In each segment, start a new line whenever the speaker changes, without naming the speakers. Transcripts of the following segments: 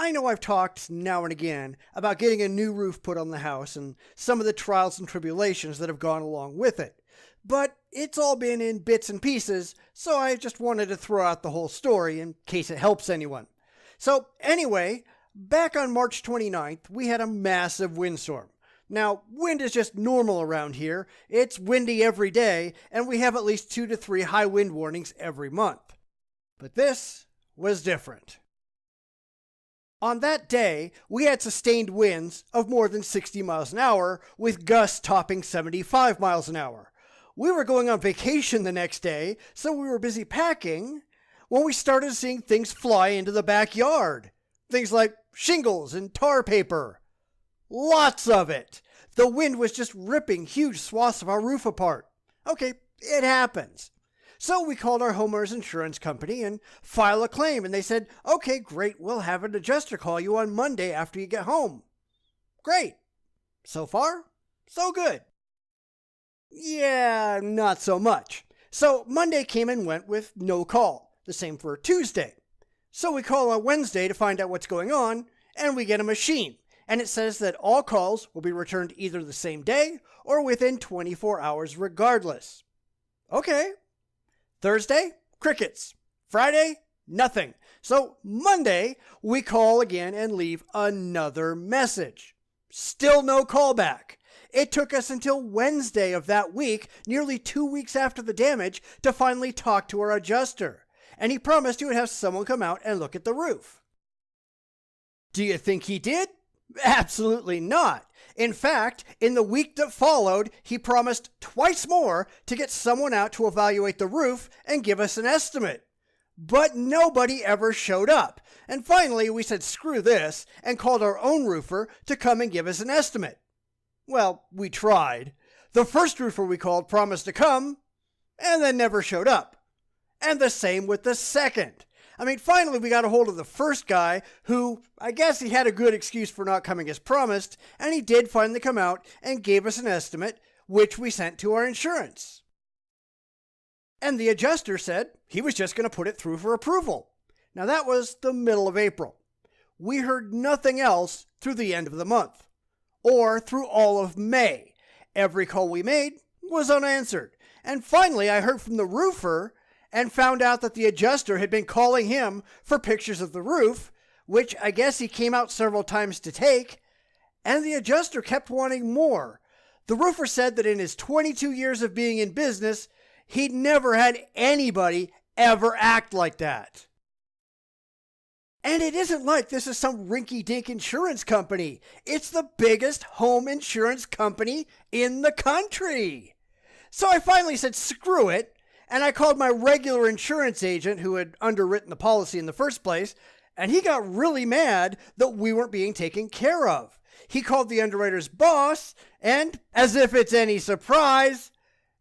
I know I've talked now and again about getting a new roof put on the house and some of the trials and tribulations that have gone along with it. But it's all been in bits and pieces, so I just wanted to throw out the whole story in case it helps anyone. So anyway, back on March 29th, we had a massive windstorm. Now, wind is just normal around here. It's windy every day, and we have at least 2 to 3 high wind warnings every month. But this was different. On that day, we had sustained winds of more than 60 miles an hour, with gusts topping 75 miles an hour. We were going on vacation the next day, so we were busy packing when we started seeing things fly into the backyard. Things like shingles and tar paper. Lots of it. The wind was just ripping huge swaths of our roof apart. Okay, it happens. So we called our homeowner's insurance company and filed a claim, and they said, okay, great, we'll have an adjuster call you on Monday after you get home. Great. So far, so good. Yeah, not so much. So Monday came and went with no call. The same for Tuesday. So we call on Wednesday to find out what's going on, and we get a machine. And it says that all calls will be returned either the same day or within 24 hours regardless. Okay. Thursday, crickets. Friday, nothing. So Monday, we call again and leave another message. Still no callback. It took us until Wednesday of that week, nearly 2 weeks after the damage, to finally talk to our adjuster. And he promised he would have someone come out and look at the roof. Do you think he did? Absolutely not. In fact, in the week that followed, he promised twice more to get someone out to evaluate the roof and give us an estimate. But nobody ever showed up. And finally, we said screw this and called our own roofer to come and give us an estimate. Well, we tried. The first roofer we called promised to come and then never showed up. And the same with the second. Finally we got a hold of the first guy who, I guess he had a good excuse for not coming as promised, and he did finally come out and gave us an estimate, which we sent to our insurance. And the adjuster said he was just going to put it through for approval. Now that was the middle of April. We heard nothing else through the end of the month, or through all of May. Every call we made was unanswered. And finally I heard from the roofer and found out that the adjuster had been calling him for pictures of the roof, which I guess he came out several times to take, and the adjuster kept wanting more. The roofer said that in his 22 years of being in business, he'd never had anybody ever act like that. And it isn't like this is some rinky-dink insurance company. It's the biggest home insurance company in the country. So I finally said, screw it. And I called my regular insurance agent who had underwritten the policy in the first place, and he got really mad that we weren't being taken care of. He called the underwriter's boss, and, as if it's any surprise,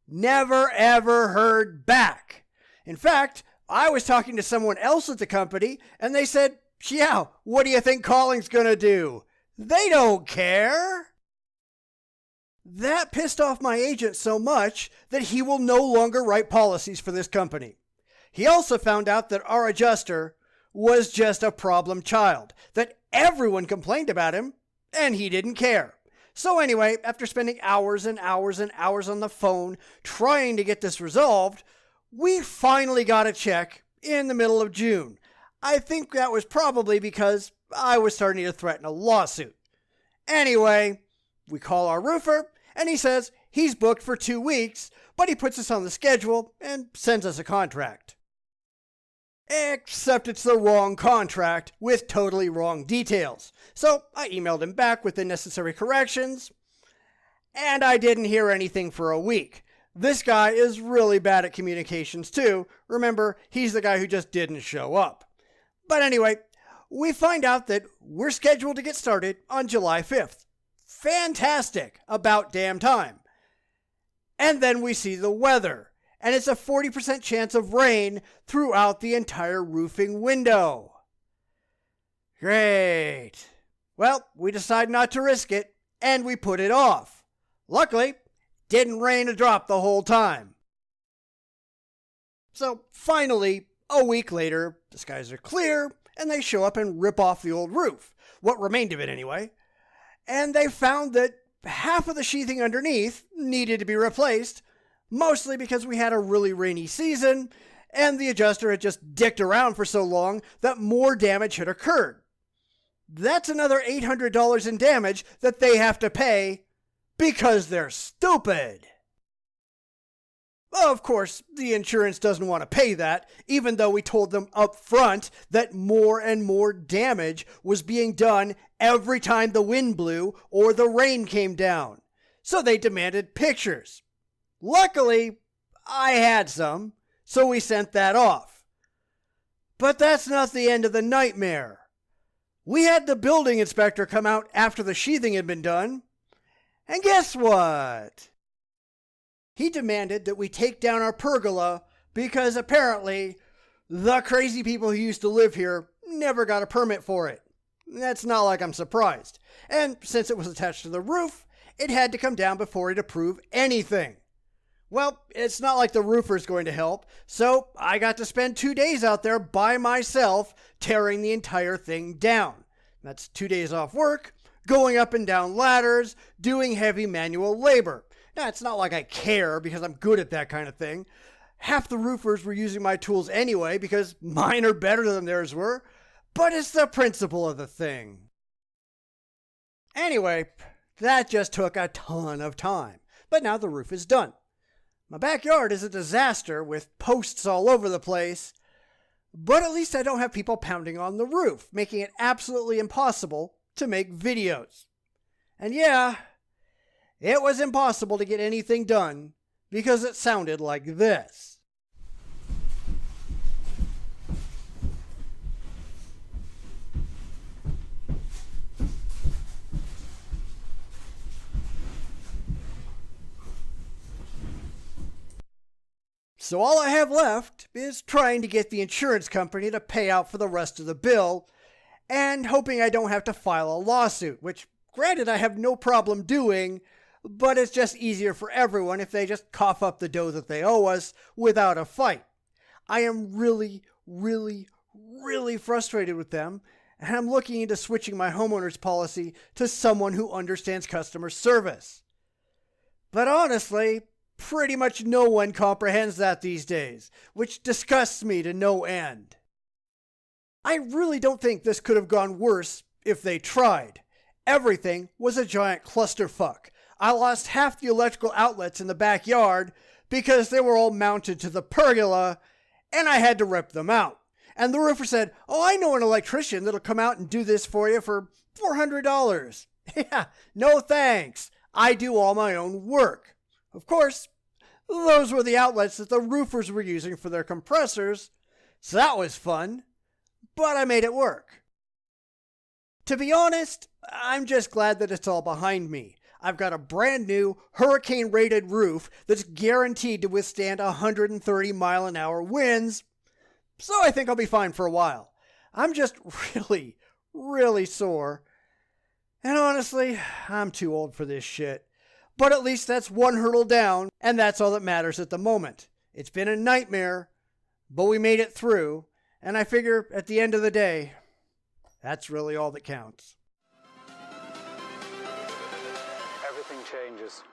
never ever heard back. In fact, I was talking to someone else at the company, and they said, yeah, what do you think calling's gonna do? They don't care. That pissed off my agent so much that he will no longer write policies for this company. He also found out that our adjuster was just a problem child, that everyone complained about him, and he didn't care. So anyway, after spending hours and hours and hours on the phone trying to get this resolved, we finally got a check in the middle of June. I think that was probably because I was starting to threaten a lawsuit. Anyway, we call our roofer, and he says he's booked for 2 weeks, but he puts us on the schedule and sends us a contract. Except it's the wrong contract with totally wrong details. So I emailed him back with the necessary corrections, and I didn't hear anything for a week. This guy is really bad at communications too. Remember, he's the guy who just didn't show up. But anyway, we find out that we're scheduled to get started on July 5th. Fantastic. About damn time. And then we see the weather, and it's a 40% chance of rain throughout the entire roofing window. Great. Well, we decide not to risk it, and we put it off. Luckily, didn't rain a drop the whole time. So finally, a week later, the skies are clear, and they show up and rip off the old roof, what remained of it anyway. And they found that half of the sheathing underneath needed to be replaced, mostly because we had a really rainy season and the adjuster had just dicked around for so long that more damage had occurred. That's another $800 in damage that they have to pay because they're stupid. Of course, the insurance doesn't want to pay that, even though we told them up front that more and more damage was being done every time the wind blew or the rain came down. So they demanded pictures. Luckily, I had some, so we sent that off. But that's not the end of the nightmare. We had the building inspector come out after the sheathing had been done, and guess what? He demanded that we take down our pergola because apparently the crazy people who used to live here never got a permit for it. That's not like I'm surprised. And since it was attached to the roof, it had to come down before he'd approve anything. Well, it's not like the roofer's going to help, so I got to spend 2 days out there by myself tearing the entire thing down. That's 2 days off work, going up and down ladders, doing heavy manual labor. Now, it's not like I care because I'm good at that kind of thing. Half the roofers were using my tools anyway because mine are better than theirs were, but it's the principle of the thing. Anyway, that just took a ton of time, but now the roof is done. My backyard is a disaster with posts all over the place, but at least I don't have people pounding on the roof, making it absolutely impossible to make videos. And yeah, it was impossible to get anything done because it sounded like this. So all I have left is trying to get the insurance company to pay out for the rest of the bill and hoping I don't have to file a lawsuit, which granted I have no problem doing, but it's just easier for everyone if they just cough up the dough that they owe us without a fight. I am really frustrated with them, and I'm looking into switching my homeowner's policy to someone who understands customer service. But honestly, pretty much no one comprehends that these days, which disgusts me to no end. I really don't think this could have gone worse if they tried. Everything was a giant clusterfuck. I lost half the electrical outlets in the backyard because they were all mounted to the pergola, and I had to rip them out. And the roofer said, "Oh, I know an electrician that'll come out and do this for you for $400. Yeah, no thanks. I do all my own work. Of course, those were the outlets that the roofers were using for their compressors, so that was fun, but I made it work. To be honest, I'm just glad that it's all behind me. I've got a brand new hurricane-rated roof that's guaranteed to withstand 130 mile an hour winds, so I think I'll be fine for a while. I'm just really sore, and honestly, I'm too old for this shit. But at least that's one hurdle down, and that's all that matters at the moment. It's been a nightmare, but we made it through, and I figure at the end of the day, that's really all that counts.
Everything changes.